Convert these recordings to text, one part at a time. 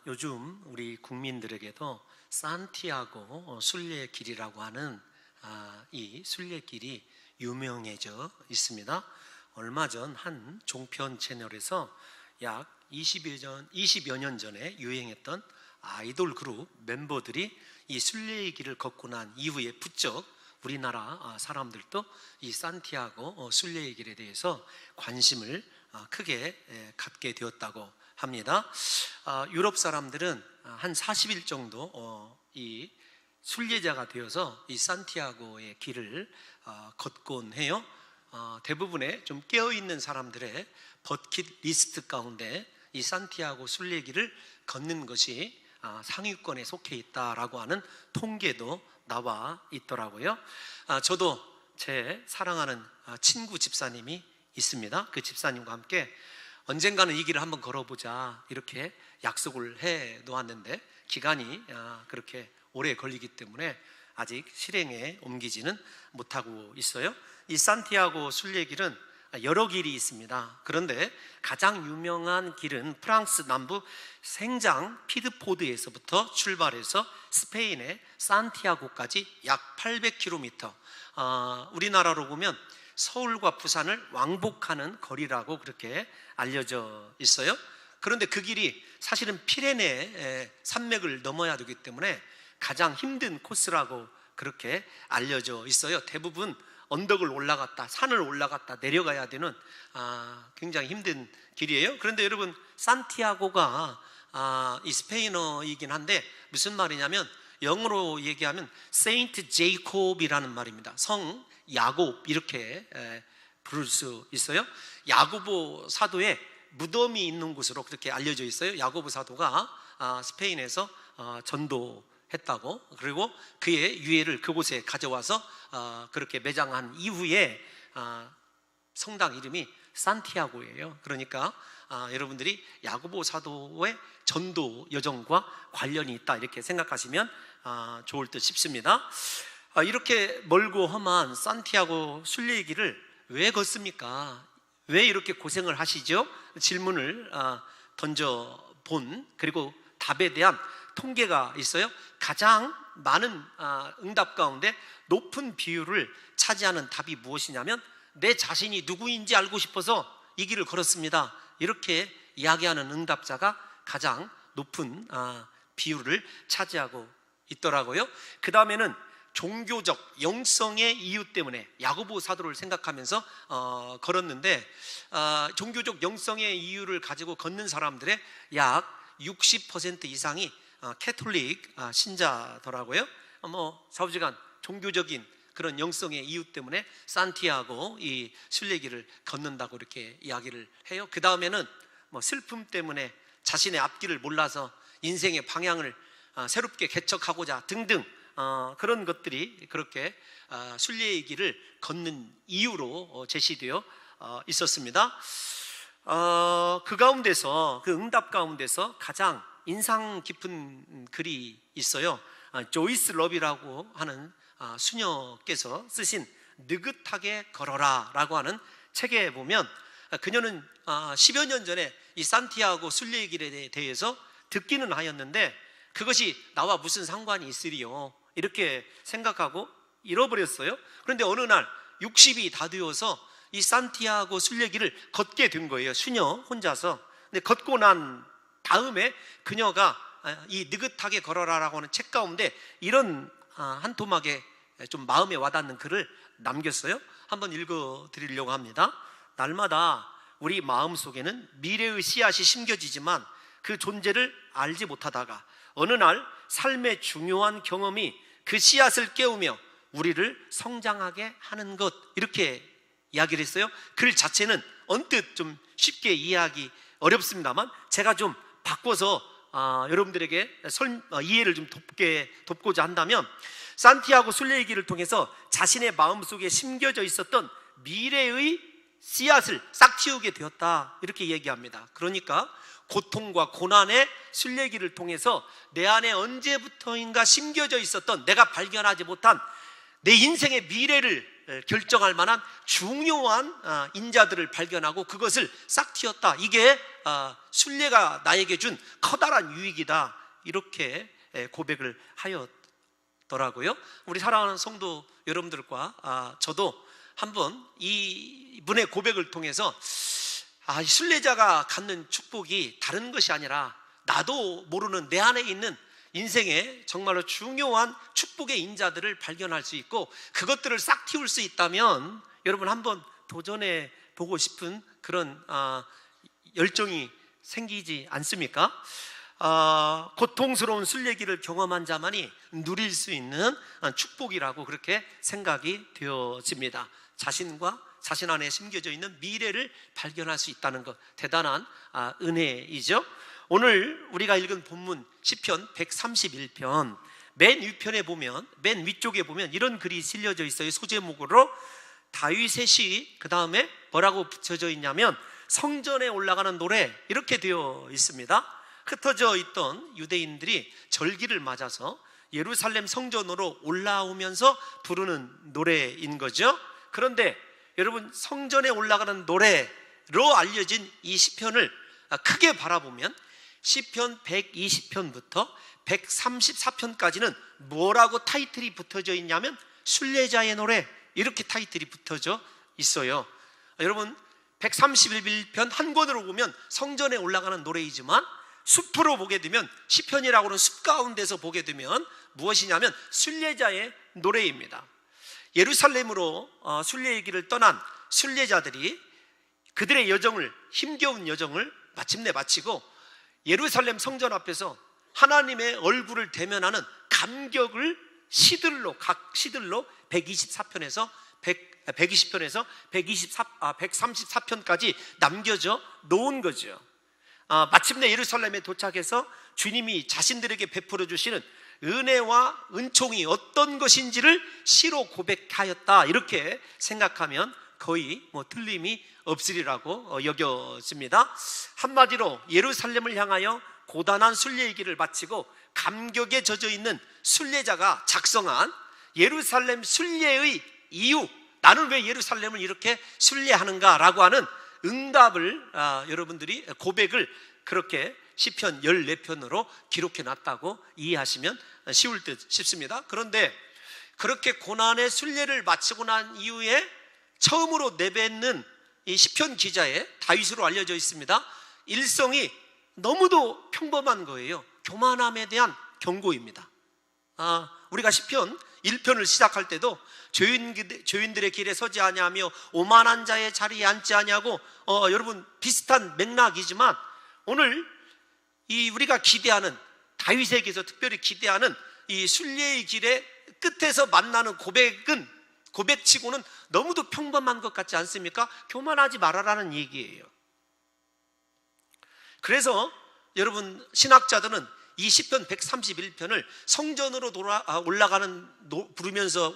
요즘 우리 국민들에게도 산티아고 순례 길이라고 하는 이 순례길이 유명해져 있습니다. 얼마 전 한 종편 채널에서 약 20여 년 전에 유행했던 아이돌 그룹 멤버들이 이 순례의 길을 걷고 난 이후에 부쩍 우리나라 사람들도 이 산티아고 순례의 길에 대해서 관심을 크게 갖게 되었다고 합니다. 유럽 사람들은 한 40일 정도 이 순례자가 되어서 이 산티아고의 길을 걷곤 해요. 대부분의 좀 깨어있는 사람들의 버킷리스트 가운데 이 산티아고 순례길을 걷는 것이 상위권에 속해 있다라고 하는 통계도 나와 있더라고요. 저도 제 사랑하는 친구 집사님이 있습니다. 그 집사님과 함께 언젠가는 이 길을 한번 걸어보자 이렇게 약속을 해 놓았는데 기간이 그렇게 오래 걸리기 때문에 아직 실행에 옮기지는 못하고 있어요. 이 산티아고 순례길은 여러 길이 있습니다. 그런데 가장 유명한 길은 프랑스 남부 생장 피드포드에서부터 출발해서 스페인의 산티아고까지 약 800km, 우리나라로 보면 서울과 부산을 왕복하는 거리라고 그렇게 알려져 있어요. 그런데 그 길이 사실은 피레네 산맥을 넘어야 되기 때문에 가장 힘든 코스라고 그렇게 알려져 있어요. 대부분 언덕을 올라갔다 산을 올라갔다 내려가야 되는 굉장히 힘든 길이에요. 그런데 여러분, 산티아고가 이 스페인어이긴 한데 무슨 말이냐면 영어로 얘기하면 세인트 제이콥이라는 말입니다. 성 야곱 이렇게 부를 수 있어요. 야고보 사도의 무덤이 있는 곳으로 그렇게 알려져 있어요. 야고보 사도가 스페인에서 전도했다고, 그리고 그의 유해를 그곳에 가져와서 그렇게 매장한 이후에 성당 이름이 산티아고예요. 그러니까 여러분들이 야고보 사도의 전도 여정과 관련이 있다 이렇게 생각하시면 좋을 듯 싶습니다. 이렇게 멀고 험한 산티아고 순례의 길을 왜 걷습니까? 왜 이렇게 고생을 하시죠? 질문을 던져본, 그리고 답에 대한 통계가 있어요. 가장 많은 응답 가운데 높은 비율을 차지하는 답이 무엇이냐면 내 자신이 누구인지 알고 싶어서 이 길을 걸었습니다 이렇게 이야기하는 응답자가 가장 높은 비율을 차지하고 있더라고요. 그 다음에는 종교적 영성의 이유 때문에 야고보 사도를 생각하면서 걸었는데 종교적 영성의 이유를 가지고 걷는 사람들의 약 60% 이상이 캐톨릭 신자더라고요. 좌우지간 종교적인 그런 영성의 이유 때문에 산티아고 이 순례길을 걷는다고 이렇게 이야기를 해요. 그 다음에는 슬픔 때문에 자신의 앞길을 몰라서 인생의 방향을 새롭게 개척하고자 등등 그런 것들이 그렇게 순례의 길을 걷는 이유로 제시되어 있었습니다. 그 가운데서, 그 응답 가운데서 가장 인상 깊은 글이 있어요. 조이스 러비라고 하는 수녀께서 쓰신 느긋하게 걸어라 라고 하는 책에 보면 그녀는 10여 년 전에 이 산티아고 순례의 길에 대해서 듣기는 하였는데 그것이 나와 무슨 상관이 있으리요 이렇게 생각하고 잃어버렸어요. 그런데 어느 날 60이 다 되어서 이 산티아고 순례길을 걷게 된 거예요. 수녀 혼자서. 근데 걷고 난 다음에 그녀가 이 느긋하게 걸어라라고 하는 책 가운데 이런 한 토막에 좀 마음에 와닿는 글을 남겼어요. 한번 읽어드리려고 합니다. 날마다 우리 마음속에는 미래의 씨앗이 심겨지지만 그 존재를 알지 못하다가 어느 날 삶의 중요한 경험이 그 씨앗을 깨우며 우리를 성장하게 하는 것, 이렇게 이야기를 했어요. 글 자체는 언뜻 좀 쉽게 이해하기 어렵습니다만 제가 좀 바꿔서 여러분들에게 이해를 좀 돕고자 한다면 산티아고 순례의 길을 통해서 자신의 마음속에 심겨져 있었던 미래의 씨앗을 싹 틔우게 되었다 이렇게 얘기합니다. 그러니까 고통과 고난의 순례길을 통해서 내 안에 언제부터인가 심겨져 있었던 내가 발견하지 못한 내 인생의 미래를 결정할 만한 중요한 인자들을 발견하고 그것을 싹 틔웠다. 이게 순례가 나에게 준 커다란 유익이다. 이렇게 고백을 하였더라고요. 우리 사랑하는 성도 여러분들과 저도 한번 이분의 고백을 통해서 순례자가 갖는 축복이 다른 것이 아니라 나도 모르는 내 안에 있는 인생에 정말로 중요한 축복의 인자들을 발견할 수 있고 그것들을 싹 틔울 수 있다면 여러분 한번 도전해 보고 싶은 그런 열정이 생기지 않습니까? 고통스러운 순례길을 경험한 자만이 누릴 수 있는 축복이라고 그렇게 생각이 되어집니다. 자신과 자신 안에 심겨져 있는 미래를 발견할 수 있다는 것, 대단한 은혜이죠. 오늘 우리가 읽은 본문 시편 131편 맨 위쪽에 보면 이런 글이 실려져 있어요. 소제목으로 다윗의 시, 그 다음에 뭐라고 붙여져 있냐면 성전에 올라가는 노래, 이렇게 되어 있습니다. 흩어져 있던 유대인들이 절기를 맞아서 예루살렘 성전으로 올라오면서 부르는 노래인 거죠. 그런데 여러분, 성전에 올라가는 노래로 알려진 이 시편을 크게 바라보면 시편 120편부터 134편까지는 뭐라고 타이틀이 붙어져 있냐면 순례자의 노래, 이렇게 타이틀이 붙어져 있어요. 여러분, 131편 한 권으로 보면 성전에 올라가는 노래이지만 숲으로 보게 되면, 시편이라고는 숲 가운데서 보게 되면 무엇이냐면 순례자의 노래입니다. 예루살렘으로 순례의 길을 떠난 순례자들이 그들의 여정을, 힘겨운 여정을 마침내 마치고 예루살렘 성전 앞에서 하나님의 얼굴을 대면하는 감격을 각 시들로 120편에서 134편까지 남겨져 놓은 거죠. 마침내 예루살렘에 도착해서 주님이 자신들에게 베풀어 주시는 은혜와 은총이 어떤 것인지를 시로 고백하였다. 이렇게 생각하면 거의 틀림이 없으리라고 여겨집니다. 한마디로 예루살렘을 향하여 고단한 순례의 길을 마치고 감격에 젖어 있는 순례자가 작성한 예루살렘 순례의 이유, 나는 왜 예루살렘을 이렇게 순례하는가 라고 하는 응답을 여러분들이 고백을 그렇게 시편 14편으로 기록해 놨다고 이해하시면 쉬울 듯 싶습니다. 그런데 그렇게 고난의 순례를 마치고 난 이후에 처음으로 내뱉는 이 시편 기자의 다윗으로 알려져 있습니다. 일성이 너무도 평범한 거예요. 교만함에 대한 경고입니다. 우리가 시편 1편을 시작할 때도 죄인들의 길에 서지 아니하며 오만한 자의 자리에 앉지 아니하고 여러분 비슷한 맥락이지만 오늘 우리가 기대하는, 다윗에게서 특별히 기대하는 이 순례의 길의 끝에서 만나는 고백치고는 너무도 평범한 것 같지 않습니까? 교만하지 말아라는 얘기예요. 그래서 여러분, 신학자들은 이 시편 131편을 성전으로 부르면서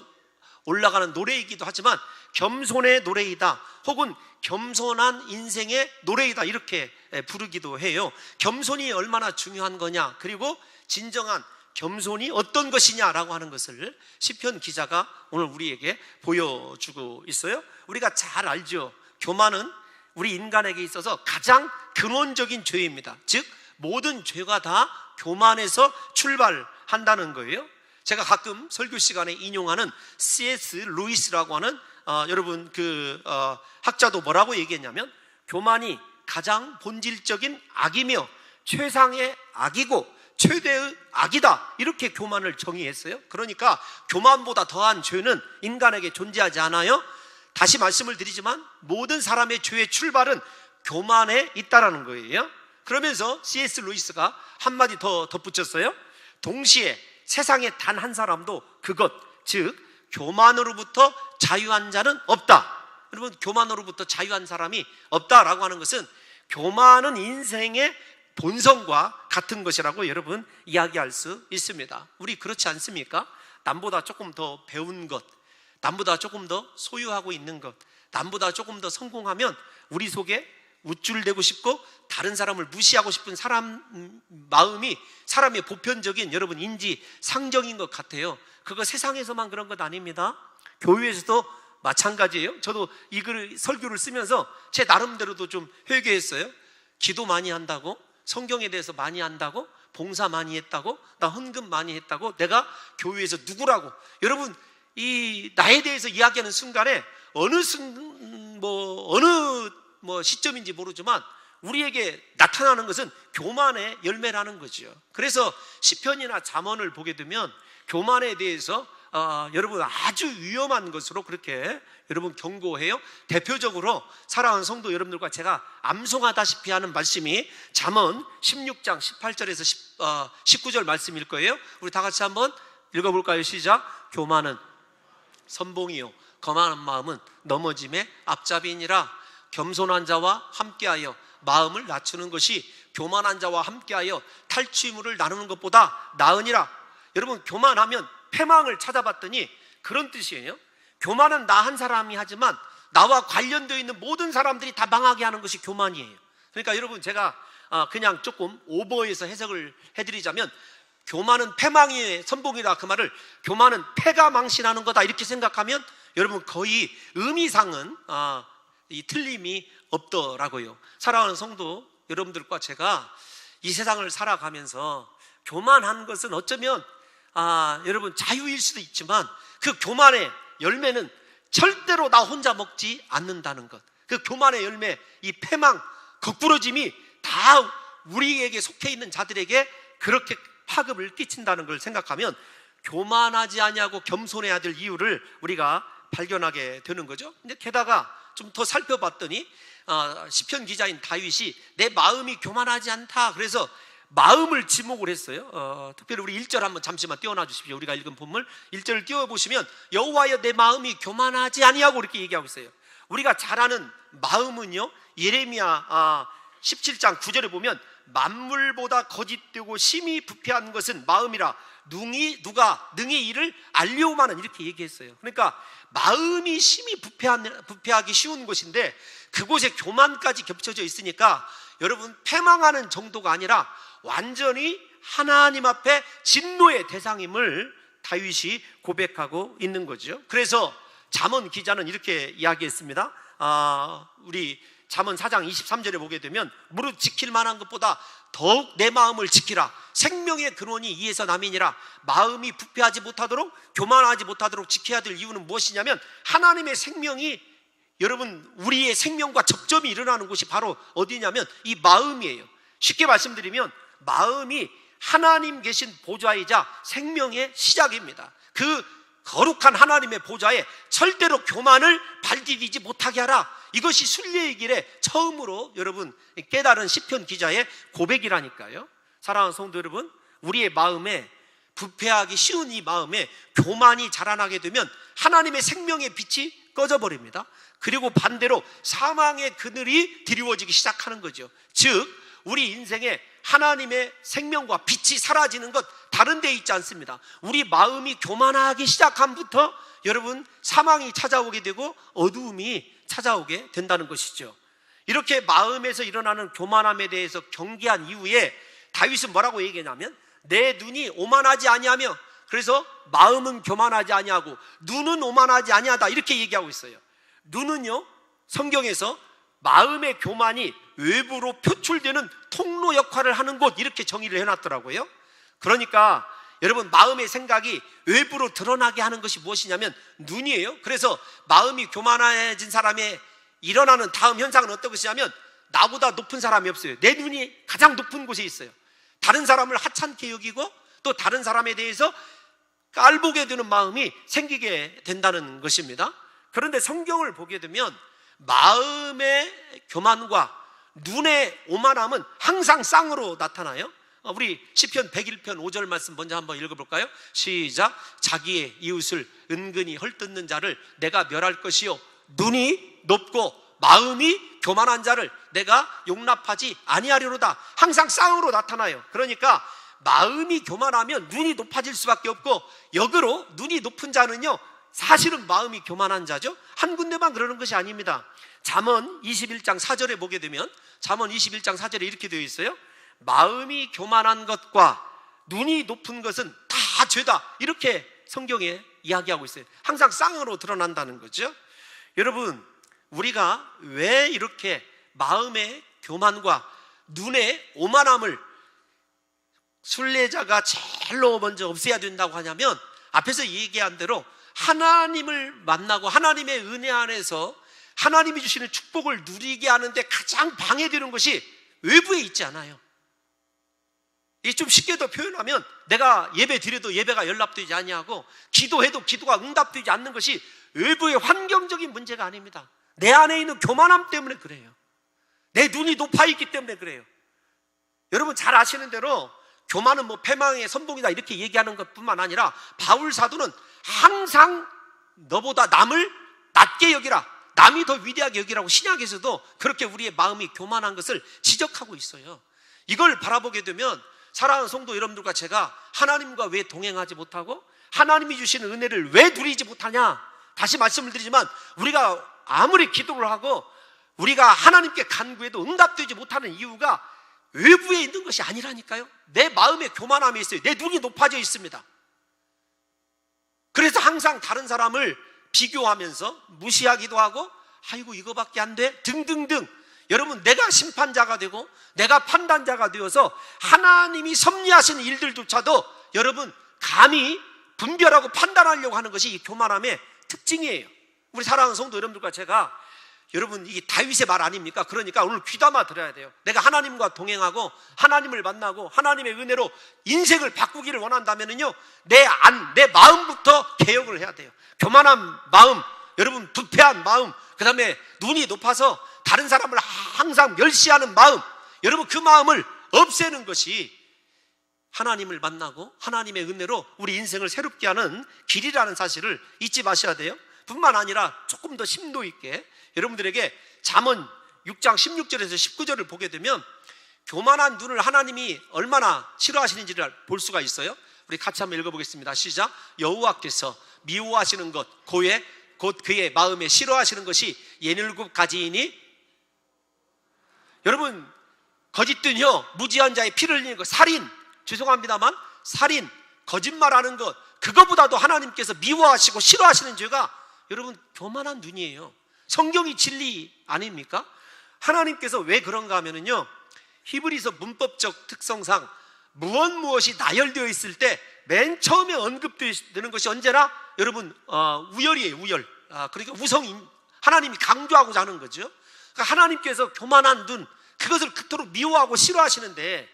올라가는 노래이기도 하지만 겸손의 노래이다, 혹은 겸손한 인생의 노래이다, 이렇게 부르기도 해요. 겸손이 얼마나 중요한 거냐, 그리고 진정한 겸손이 어떤 것이냐라고 하는 것을 시편 기자가 오늘 우리에게 보여주고 있어요. 우리가 잘 알죠. 교만은 우리 인간에게 있어서 가장 근원적인 죄입니다. 즉 모든 죄가 다 교만에서 출발한다는 거예요. 제가 가끔 설교 시간에 인용하는 C.S. 루이스라고 하는 여러분 학자도 뭐라고 얘기했냐면, 교만이 가장 본질적인 악이며 최상의 악이고 최대의 악이다, 이렇게 교만을 정의했어요. 그러니까 교만보다 더한 죄는 인간에게 존재하지 않아요. 다시 말씀을 드리지만 모든 사람의 죄의 출발은 교만에 있다라는 거예요. 그러면서 C.S. 루이스가 한마디 더 덧붙였어요. 동시에 세상에 단 한 사람도 그것, 즉 교만으로부터 자유한 자는 없다. 여러분, 교만으로부터 자유한 사람이 없다라고 하는 것은 교만은 인생의 본성과 같은 것이라고 여러분 이야기할 수 있습니다. 우리 그렇지 않습니까? 남보다 조금 더 배운 것, 남보다 조금 더 소유하고 있는 것, 남보다 조금 더 성공하면 우리 속에 우쭐대고 싶고 다른 사람을 무시하고 싶은 마음이 사람의 보편적인 여러분 인지 상정인 것 같아요. 그거 세상에서만 그런 것 아닙니다. 교회에서도 마찬가지예요. 저도 이 설교를 쓰면서 제 나름대로도 좀 회개했어요. 기도 많이 한다고, 성경에 대해서 많이 안다고, 봉사 많이 했다고, 나 헌금 많이 했다고, 내가 교회에서 누구라고. 여러분, 이 나에 대해서 이야기하는 순간에 어느 시점인지 모르지만 우리에게 나타나는 것은 교만의 열매라는 거죠. 그래서 시편이나 잠언을 보게 되면 교만에 대해서 여러분 아주 위험한 것으로 그렇게 여러분 경고해요. 대표적으로 사랑하는 성도 여러분들과 제가 암송하다시피 하는 말씀이 잠언 16장 18절에서 19절 말씀일 거예요. 우리 다 같이 한번 읽어볼까요? 시작. 교만은 선봉이요 거만한 마음은 넘어짐의 앞잡이니라. 겸손한 자와 함께하여 마음을 낮추는 것이 교만한 자와 함께하여 탈취물을 나누는 것보다 나으니라. 여러분, 교만하면 패망을 찾아봤더니 그런 뜻이에요. 교만은 나 한 사람이 하지만 나와 관련되어 있는 모든 사람들이 다 망하게 하는 것이 교만이에요. 그러니까 여러분, 제가 그냥 조금 오버해서 해석을 해드리자면 교만은 패망의 선봉이라, 그 말을 교만은 패가 망신하는 거다 이렇게 생각하면 여러분 거의 의미상은 이 틀림이 없더라고요. 사랑하는 성도 여러분들과 제가 이 세상을 살아가면서 교만한 것은 어쩌면 여러분 자유일 수도 있지만 그 교만의 열매는 절대로 나 혼자 먹지 않는다는 것. 그 교만의 열매, 이 패망, 거꾸러짐이 다 우리에게 속해 있는 자들에게 그렇게 파급을 끼친다는 걸 생각하면 교만하지 아니하고 겸손해야 될 이유를 우리가 발견하게 되는 거죠. 근데 게다가 좀 더 살펴봤더니 시편 기자인 다윗이 내 마음이 교만하지 않다, 그래서 마음을 지목을 했어요. 특별히 우리 1절 한번 잠시만 띄워놔 주십시오. 우리가 읽은 본문 1절을 띄워보시면 여호와여 내 마음이 교만하지 아니하고 이렇게 얘기하고 있어요. 우리가 잘 아는 마음은요, 예레미야 17장 9절에 보면 만물보다 거짓되고 심히 부패한 것은 마음이라 누가 능히 이를 알리오마는 이렇게 얘기했어요. 그러니까 마음이 심히 부패하기 쉬운 곳인데 그곳에 교만까지 겹쳐져 있으니까 여러분 패망하는 정도가 아니라 완전히 하나님 앞에 진노의 대상임을 다윗이 고백하고 있는 거죠. 그래서 잠언 기자는 이렇게 이야기했습니다. 우리 잠언 4장 23절에 보게 되면 무릇 지킬 만한 것보다 더욱 내 마음을 지키라. 생명의 근원이 이에서 남이니라. 마음이 부패하지 못하도록, 교만하지 못하도록 지켜야 될 이유는 무엇이냐면 하나님의 생명이, 여러분 우리의 생명과 접점이 일어나는 곳이 바로 어디냐면 이 마음이에요. 쉽게 말씀드리면 마음이 하나님 계신 보좌이자 생명의 시작입니다. 그 거룩한 하나님의 보좌에 절대로 교만을 발디디지 못하게 하라. 이것이 순례의 길에 처음으로 여러분 깨달은 시편 기자의 고백이라니까요. 사랑하는 성도 여러분, 우리의 마음에 부패하기 쉬운 이 마음에 교만이 자라나게 되면 하나님의 생명의 빛이 꺼져버립니다. 그리고 반대로 사망의 그늘이 드리워지기 시작하는 거죠. 즉 우리 인생에 하나님의 생명과 빛이 사라지는 것 다른 데 있지 않습니다. 우리 마음이 교만하기 시작함부터 여러분 사망이 찾아오게 되고 어두움이 찾아오게 된다는 것이죠. 이렇게 마음에서 일어나는 교만함에 대해서 경계한 이후에 다윗은 뭐라고 얘기하냐면 내 눈이 오만하지 아니하며, 그래서 마음은 교만하지 아니하고 눈은 오만하지 아니하다 이렇게 얘기하고 있어요. 눈은요, 성경에서 마음의 교만이 외부로 표출되는 통로 역할을 하는 곳 이렇게 정의를 해놨더라고요. 그러니까 여러분 마음의 생각이 외부로 드러나게 하는 것이 무엇이냐면 눈이에요. 그래서 마음이 교만해진 사람의 일어나는 다음 현상은 어떤 것이냐면 나보다 높은 사람이 없어요. 내 눈이 가장 높은 곳에 있어요. 다른 사람을 하찮게 여기고 또 다른 사람에 대해서 깔보게 되는 마음이 생기게 된다는 것입니다. 그런데 성경을 보게 되면 마음의 교만과 눈의 오만함은 항상 쌍으로 나타나요. 우리 시편 101편 5절 말씀 먼저 한번 읽어볼까요? 시작. 자기의 이웃을 은근히 헐뜯는 자를 내가 멸할 것이요 눈이 높고 마음이 교만한 자를 내가 용납하지 아니하리로다. 항상 쌍으로 나타나요. 그러니까 마음이 교만하면 눈이 높아질 수밖에 없고 역으로 눈이 높은 자는요 사실은 마음이 교만한 자죠. 한 군데만 그러는 것이 아닙니다. 잠언 21장 4절에 보게 되면 잠언 21장 4절에 이렇게 되어 있어요. 마음이 교만한 것과 눈이 높은 것은 다 죄다 이렇게 성경에 이야기하고 있어요. 항상 쌍으로 드러난다는 거죠. 여러분, 우리가 왜 이렇게 마음의 교만과 눈의 오만함을 순례자가 제일로 먼저 없애야 된다고 하냐면, 앞에서 얘기한 대로 하나님을 만나고 하나님의 은혜 안에서 하나님이 주시는 축복을 누리게 하는데 가장 방해되는 것이 외부에 있지 않아요. 이게 좀 쉽게 더 표현하면, 내가 예배 드려도 예배가 연락되지 아니하고 기도해도 기도가 응답되지 않는 것이 외부의 환경적인 문제가 아닙니다. 내 안에 있는 교만함 때문에 그래요. 내 눈이 높아 있기 때문에 그래요. 여러분 잘 아시는 대로 교만은 뭐 패망의 선봉이다 이렇게 얘기하는 것뿐만 아니라, 바울 사도는 항상 너보다 남을 낮게 여기라, 남이 더 위대하게 여기라고 신약에서도 그렇게 우리의 마음이 교만한 것을 지적하고 있어요. 이걸 바라보게 되면 사랑하는 성도 여러분들과 제가 하나님과 왜 동행하지 못하고 하나님이 주시는 은혜를 왜 누리지 못하냐, 다시 말씀을 드리지만 우리가 아무리 기도를 하고 우리가 하나님께 간구해도 응답되지 못하는 이유가 외부에 있는 것이 아니라니까요. 내 마음에 교만함이 있어요. 내 눈이 높아져 있습니다. 그래서 항상 다른 사람을 비교하면서 무시하기도 하고, 아이고 이거밖에 안 돼 등등등. 여러분, 내가 심판자가 되고 내가 판단자가 되어서 하나님이 섭리하시는 일들조차도 여러분 감히 분별하고 판단하려고 하는 것이 이 교만함의 특징이에요. 우리 사랑하는 성도 여러분들과 제가, 여러분 이게 다윗의 말 아닙니까? 그러니까 오늘 귀담아 들어야 돼요. 내가 하나님과 동행하고 하나님을 만나고 하나님의 은혜로 인생을 바꾸기를 원한다면요, 내 마음부터 개혁을 해야 돼요. 교만한 마음, 여러분 부패한 마음, 그 다음에 눈이 높아서 다른 사람을 항상 멸시하는 마음, 여러분 그 마음을 없애는 것이 하나님을 만나고 하나님의 은혜로 우리 인생을 새롭게 하는 길이라는 사실을 잊지 마셔야 돼요. 뿐만 아니라 조금 더 심도 있게 여러분들에게 잠언 6장 16절에서 19절을 보게 되면 교만한 눈을 하나님이 얼마나 싫어하시는지를 볼 수가 있어요. 우리 같이 한번 읽어보겠습니다. 시작. 여호와께서 미워하시는 것 곧 그의 마음에 싫어하시는 것이 77가지이니, 여러분 거짓된혀, 무지한 자의 피를 흘리는 것, 살인, 죄송합니다만 살인, 거짓말하는 것, 그거보다도 하나님께서 미워하시고 싫어하시는 죄가 여러분 교만한 눈이에요. 성경이 진리 아닙니까? 하나님께서 왜 그런가 하면요, 히브리서 문법적 특성상 무엇이 나열되어 있을 때 맨 처음에 언급되는 것이 언제나 여러분 우열이에요. 우열. 그러니까 우성, 하나님이 강조하고자 하는 거죠. 그러니까 하나님께서 교만한 눈, 그것을 그토록 미워하고 싫어하시는데,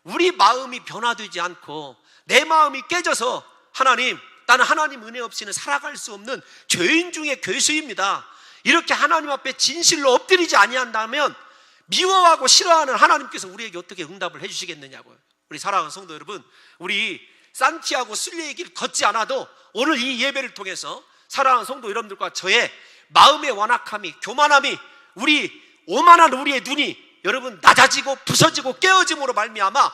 우리 마음이 변화되지 않고 내 마음이 깨져서 하나님, 나는 하나님 은혜 없이는 살아갈 수 없는 죄인 중에 괴수입니다, 이렇게 하나님 앞에 진실로 엎드리지 아니한다면 미워하고 싫어하는 하나님께서 우리에게 어떻게 응답을 해주시겠느냐고요. 우리 사랑하는 성도 여러분, 우리 산티아고 순례의 길 걷지 않아도 오늘 이 예배를 통해서 사랑하는 성도 여러분들과 저의 마음의 완악함이, 교만함이, 오만한 우리의 눈이 여러분 낮아지고 부서지고 깨어짐으로 말미암아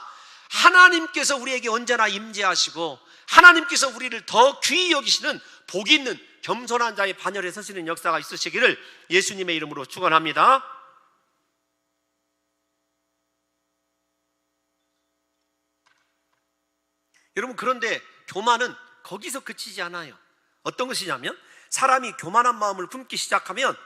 하나님께서 우리에게 언제나 임재하시고 하나님께서 우리를 더 귀히 여기시는 복 있는 겸손한 자의 반열에 서시는 역사가 있으시기를 예수님의 이름으로 축원합니다. 여러분, 그런데 교만은 거기서 그치지 않아요. 어떤 것이냐면, 사람이 교만한 마음을 품기 시작하면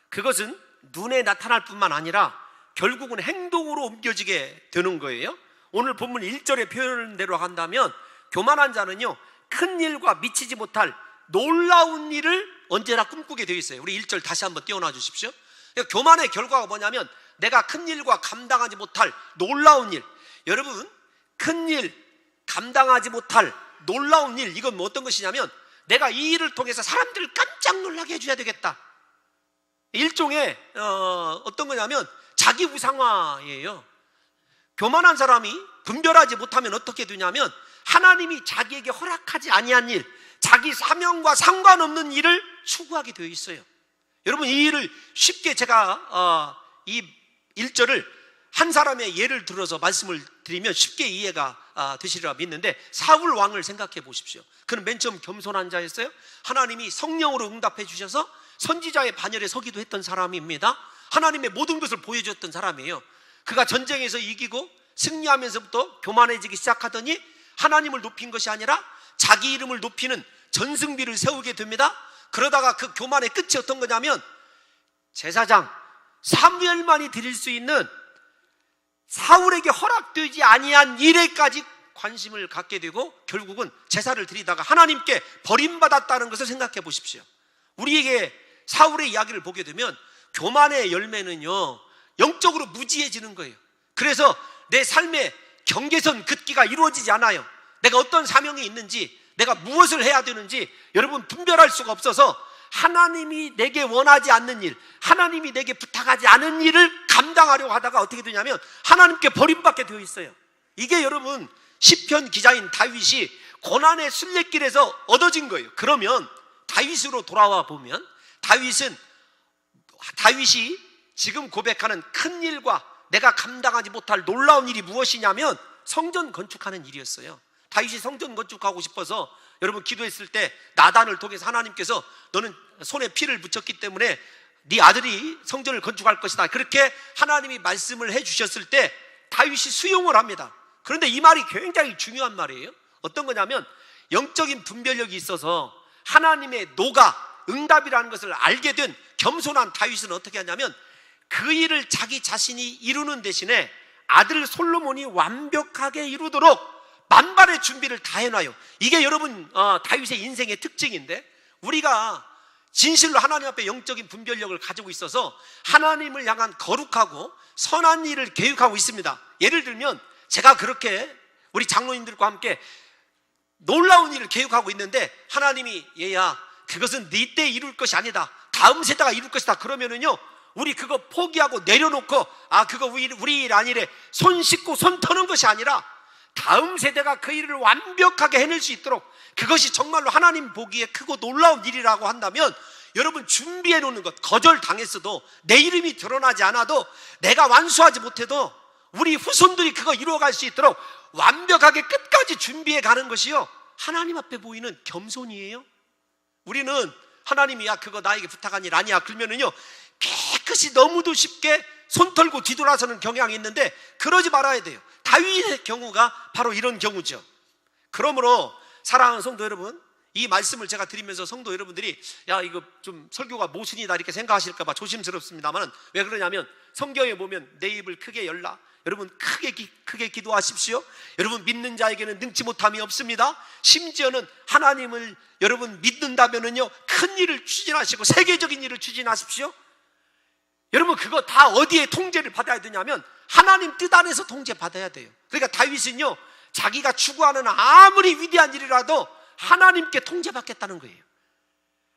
그것은 눈에 나타날 뿐만 아니라 결국은 행동으로 옮겨지게 되는 거예요. 오늘 본문 1절의 표현대로 한다면 교만한 자는요, 큰 일과 미치지 못할 놀라운 일을 언제나 꿈꾸게 되어 있어요. 우리 1절 다시 한번 띄워놔 주십시오. 그러니까 교만의 결과가 뭐냐면 내가 큰 일과 감당하지 못할 놀라운 일. 여러분, 큰 일, 감당하지 못할 놀라운 일, 이건 뭐 어떤 것이냐면 내가 이 일을 통해서 사람들을 깜짝 놀라게 해줘야 되겠다. 일종의 어떤 거냐면 자기 우상화예요. 교만한 사람이 분별하지 못하면 어떻게 되냐면 하나님이 자기에게 허락하지 아니한 일, 자기 사명과 상관없는 일을 추구하게 되어 있어요. 여러분, 이 일을 쉽게 제가 이 1절을 한 사람의 예를 들어서 말씀을 드리면 쉽게 이해가 되시리라 믿는데, 사울 왕을 생각해 보십시오. 그는 맨 처음 겸손한 자였어요. 하나님이 성령으로 응답해 주셔서 선지자의 반열에 서기도 했던 사람입니다. 하나님의 모든 것을 보여줬던 사람이에요. 그가 전쟁에서 이기고 승리하면서부터 교만해지기 시작하더니 하나님을 높인 것이 아니라 자기 이름을 높이는 전승비를 세우게 됩니다. 그러다가 그 교만의 끝이 어떤 거냐면 제사장 사무엘만이 드릴 수 있는 사울에게 허락되지 아니한 일에까지 관심을 갖게 되고 결국은 제사를 드리다가 하나님께 버림받았다는 것을 생각해 보십시오. 우리에게 사울의 이야기를 보게 되면 교만의 열매는요, 영적으로 무지해지는 거예요. 그래서 내 삶의 경계선 긋기가 이루어지지 않아요. 내가 어떤 사명이 있는지, 내가 무엇을 해야 되는지 여러분 분별할 수가 없어서 하나님이 내게 원하지 않는 일, 하나님이 내게 부탁하지 않은 일을 감당하려고 하다가 어떻게 되냐면 하나님께 버림받게 되어 있어요. 이게 여러분 시편 기자인 다윗이 고난의 순례길에서 얻어진 거예요. 그러면 다윗으로 돌아와 보면 다윗이 지금 고백하는 큰 일과 내가 감당하지 못할 놀라운 일이 무엇이냐면 성전 건축하는 일이었어요. 다윗이 성전 건축하고 싶어서 여러분 기도했을 때 나단을 통해서 하나님께서 너는 손에 피를 묻혔기 때문에 네 아들이 성전을 건축할 것이다, 그렇게 하나님이 말씀을 해주셨을 때 다윗이 수용을 합니다. 그런데 이 말이 굉장히 중요한 말이에요. 어떤 거냐면 영적인 분별력이 있어서 하나님의 노가 응답이라는 것을 알게 된 겸손한 다윗은 어떻게 하냐면 그 일을 자기 자신이 이루는 대신에 아들 솔로몬이 완벽하게 이루도록 만발의 준비를 다 해놔요. 이게 여러분 다윗의 인생의 특징인데, 우리가 진실로 하나님 앞에 영적인 분별력을 가지고 있어서 하나님을 향한 거룩하고 선한 일을 계획하고 있습니다. 예를 들면 제가 그렇게 우리 장로님들과 함께 놀라운 일을 계획하고 있는데 하나님이 얘야 그것은 네 때 이룰 것이 아니다, 다음 세대가 이룰 것이다, 그러면은요 우리 그거 포기하고 내려놓고 그거 우리 일 아니래 손 씻고 손 터는 것이 아니라 다음 세대가 그 일을 완벽하게 해낼 수 있도록, 그것이 정말로 하나님 보기에 크고 놀라운 일이라고 한다면 여러분 준비해 놓는 것, 거절당했어도 내 이름이 드러나지 않아도 내가 완수하지 못해도 우리 후손들이 그거 이루어갈 수 있도록 완벽하게 끝까지 준비해 가는 것이요 하나님 앞에 보이는 겸손이에요. 우리는 하나님이 그거 나에게 부탁한 일 아니야 그러면은요 깨끗이 너무도 쉽게 손 털고 뒤돌아서는 경향이 있는데 그러지 말아야 돼요. 다윗의 경우가 바로 이런 경우죠. 그러므로 사랑하는 성도 여러분, 이 말씀을 제가 드리면서 성도 여러분들이 이거 좀 설교가 모순이다 이렇게 생각하실까 봐 조심스럽습니다만, 왜 그러냐면 성경에 보면 내 입을 크게 열라, 여러분 크게 기도하십시오. 여러분 믿는 자에게는 능치 못함이 없습니다. 심지어는 하나님을 여러분 믿는다면은요 큰 일을 추진하시고 세계적인 일을 추진하십시오. 여러분 그거 다 어디에 통제를 받아야 되냐면 하나님 뜻 안에서 통제 받아야 돼요. 그러니까 다윗은요 자기가 추구하는 아무리 위대한 일이라도 하나님께 통제받겠다는 거예요.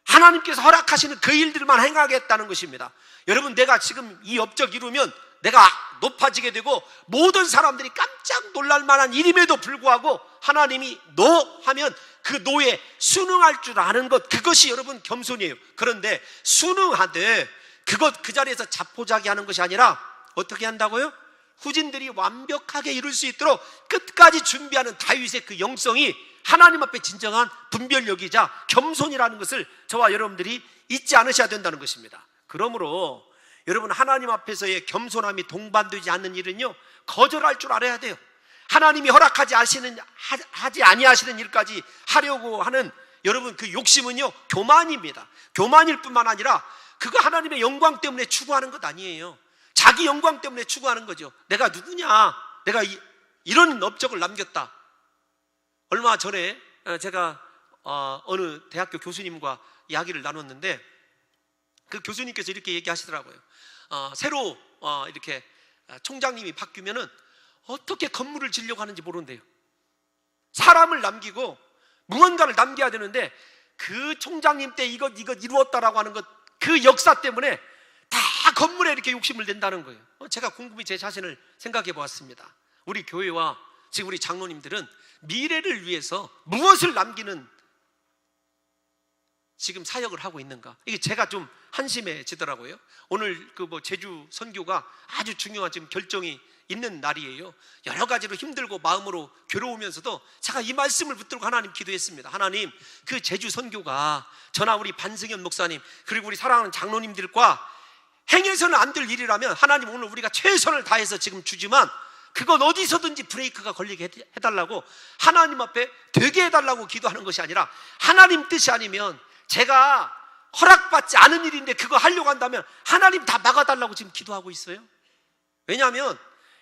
하나님께서 허락하시는 그 일들만 행하겠다는 것입니다. 여러분 내가 지금 이 업적 이루면 내가 높아지게 되고 모든 사람들이 깜짝 놀랄 만한 일임에도 불구하고 하나님이 노 하면 그 노에 순응할 줄 아는 것, 그것이 여러분 겸손이에요. 그런데 순응하되 그 자리에서 자포자기하는 것이 아니라 어떻게 한다고요? 후진들이 완벽하게 이룰 수 있도록 끝까지 준비하는 다윗의 그 영성이 하나님 앞에 진정한 분별력이자 겸손이라는 것을 저와 여러분들이 잊지 않으셔야 된다는 것입니다. 그러므로 여러분 하나님 앞에서의 겸손함이 동반되지 않는 일은요 거절할 줄 알아야 돼요. 하나님이 허락하지 하지 아니하시는 일까지 하려고 하는 여러분 그 욕심은요 교만입니다. 교만일 뿐만 아니라 그거 하나님의 영광 때문에 추구하는 것 아니에요. 자기 영광 때문에 추구하는 거죠. 내가 누구냐, 내가 이런 업적을 남겼다. 얼마 전에 제가 어느 대학교 교수님과 이야기를 나눴는데 그 교수님께서 이렇게 얘기하시더라고요. 새로 이렇게 총장님이 바뀌면은 어떻게 건물을 지으려고 하는지 모른대요. 사람을 남기고 무언가를 남겨야 되는데 그 총장님 때 이것 이루었다라고 하는 것, 그 역사 때문에 다 건물에 이렇게 욕심을 낸다는 거예요. 제가 곰곰이 제 자신을 생각해 보았습니다. 우리 교회와 지금 우리 장로님들은 미래를 위해서 무엇을 남기는 지금 사역을 하고 있는가, 이게 제가 좀 한심해지더라고요. 오늘 제주 선교가 아주 중요한 지금 결정이 있는 날이에요. 여러 가지로 힘들고 마음으로 괴로우면서도 제가 이 말씀을 붙들고 하나님 기도했습니다. 하나님, 그 제주 선교가 저나 우리 반승현 목사님 그리고 우리 사랑하는 장로님들과 행해서는 안 될 일이라면 하나님 오늘 우리가 최선을 다해서 지금 주지만 그건 어디서든지 브레이크가 걸리게 해달라고 하나님 앞에 되게 해달라고 기도하는 것이 아니라 하나님 뜻이 아니면 제가 허락받지 않은 일인데 그거 하려고 한다면 하나님 다 막아달라고 지금 기도하고 있어요. 왜냐하면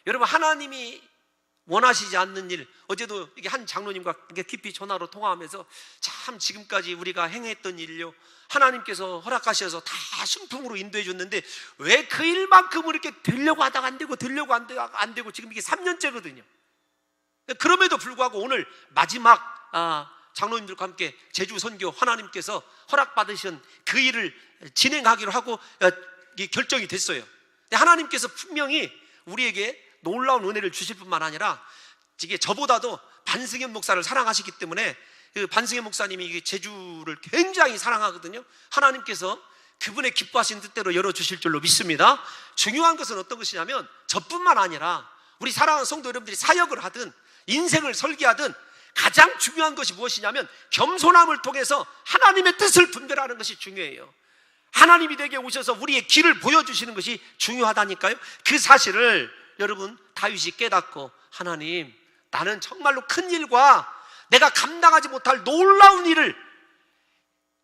여러분, 하나님이 원하시지 않는 일, 어제도 이게 한 장로님과 깊이 전화로 통화하면서 참 지금까지 우리가 행했던 일요, 하나님께서 허락하셔서 다 순풍으로 인도해 줬는데 왜 그 일만큼은 이렇게 되려고 하다가 안 되고 되려고 안 되고 지금 이게 3년째거든요. 그럼에도 불구하고 오늘 마지막 장로님들과 함께 제주 선교 하나님께서 허락받으신 그 일을 진행하기로 하고 결정이 됐어요. 하나님께서 분명히 우리에게 놀라운 은혜를 주실 뿐만 아니라 이게 저보다도 반승현 목사를 사랑하시기 때문에 그 반승현 목사님이 제주를 굉장히 사랑하거든요. 하나님께서 그분의 기뻐하신 뜻대로 열어주실 줄로 믿습니다. 중요한 것은 어떤 것이냐면 저뿐만 아니라 우리 사랑하는 성도 여러분들이 사역을 하든 인생을 설계하든 가장 중요한 것이 무엇이냐면 겸손함을 통해서 하나님의 뜻을 분별하는 것이 중요해요. 하나님이 내게 오셔서 우리의 길을 보여주시는 것이 중요하다니까요. 그 사실을 여러분, 다윗이 깨닫고 하나님, 나는 정말로 큰 일과 내가 감당하지 못할 놀라운 일을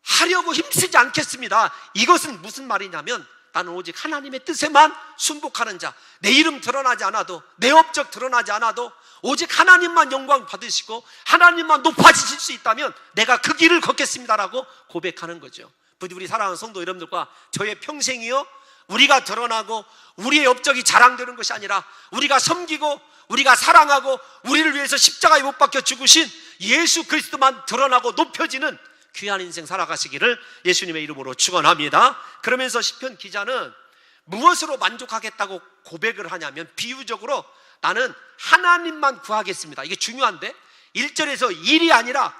하려고 힘쓰지 않겠습니다. 이것은 무슨 말이냐면 나는 오직 하나님의 뜻에만 순복하는 자, 내 이름 드러나지 않아도, 내 업적 드러나지 않아도 오직 하나님만 영광 받으시고 하나님만 높아지실 수 있다면 내가 그 길을 걷겠습니다라고 고백하는 거죠. 부디 우리 사랑하는 성도 여러분들과 저의 평생이요, 우리가 드러나고 우리의 업적이 자랑되는 것이 아니라 우리가 섬기고 우리가 사랑하고 우리를 위해서 십자가에 못 박혀 죽으신 예수 그리스도만 드러나고 높여지는 귀한 인생 살아가시기를 예수님의 이름으로 축원합니다. 그러면서 시편 기자는 무엇으로 만족하겠다고 고백을 하냐면 비유적으로 나는 하나님만 구하겠습니다. 이게 중요한데 1절에서 일이 아니라